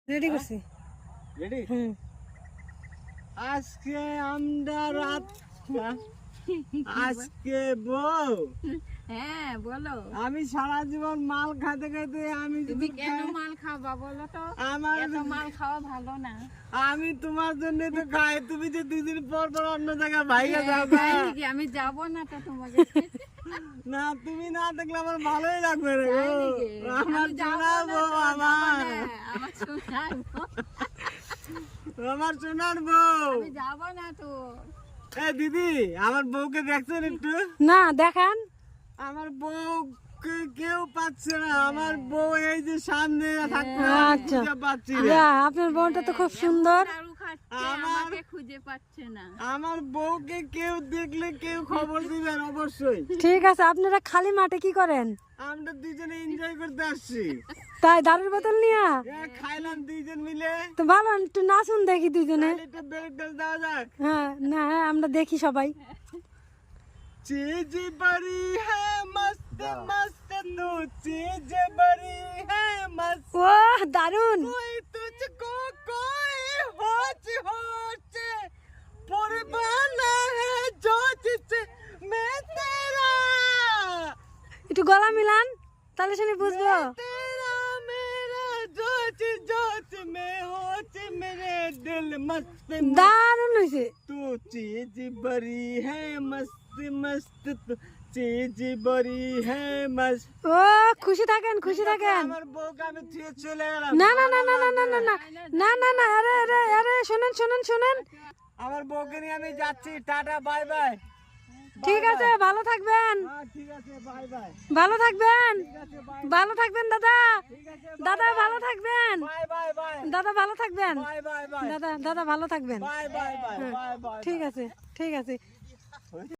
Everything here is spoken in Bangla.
রেডি করছি। রেডি? হুম। আজকে আমরা রাত আজকে বউ হ্যাঁ বলো, আমি সারা জীবন মাল খাইতে খাইতে আমি তুমি যদি কেন খাই- মাল খাবা বলো তো? আমার এত মাল খাওয়া ভালো না। আমি তোমার জন্য তো খাই, তুমি যে 2 দিন পর পর অন্য জায়গায় ভাইগা যাও গা। তাই নাকি? আমি যাব না তো তোমাকে। না তুমি না দেখলে আমার ভালোই লাগবে রে তাই গো। নাকি? আমার আমি যাবো সোনার না বউ তো, যাবো আমার না। আমার সোনার বউ। আমার সোনার বউ। আমি যাব না তো। এ দিদি, আমার বউকে দেখছেন একটু? না দেখান। আমার বউকে কেউ পাচ্ছে না। আমার বউ এই যে সামনে থাকতে আচ্ছা। খুঁজে পাচ্ছি না। যা, আপনার বোনটা তো খুব সুন্দর। নাড়ু খাচ্ছে, আমার- আমাকে খুঁজে পাচ্ছে না। আমার বউকে কেউ দেখলে কেউ খবর দিবেন অবশ্যই। ঠিক আছে, আপনারা খালি মাঠে কি করেন? আমরা দুজনে এনজয় করতে আসছি। তাই দারুর বোতল নিয়া খাইলাম 2 জন মিলে। তো ভালো, একটু নাচুন দেখি দুজনে। তাহলে একটু ব্রেক ডান্স দেওয়া যাক। হ্যাঁ, না হ্যাঁ, আমরা দেখি সবাই। चीज बड़ी है मस्त मस्त तू चीज बड़ी है मस्त ও দারুন। कोई तुझको कोई होच पुरबाना है जो जिससे मैं तेरा একটু গলা মিলান, তাহলে শুনে বুঝবো। तेरा मेरा जोच में होच मेरे दिल मस्त দারুন হয়েছে। तू चीज बड़ी है मस्त मस्त तू चीज बड़ी है मस्त ও খুশি থাকেন, খুশি থাকেন। আমার বউকে আমি ছুঁয়ে চলে গেলাম। না না না না না না না না না না না, আরে আরে আরে শুনেন শুনেন শুনেন। আমার বউকে নিয়ে আমি যাচ্ছি, টাটা বাই বাই। ঠিক আছে, ভালো থাকবেন, হ্যাঁ ঠিক আছে বাই বাই। ভালো থাকবেন, ঠিক আছে বাই ভালো থাকবেন দাদা। ঠিক আছে দাদা ভালো থাকবেন, বাই বাই বাই দাদা ভালো থাকবেন, বাই বাই বাই দাদা দাদা ভালো থাকবেন। Bye bye bye bye bye. ঠিক আছে, ঠিক আছে।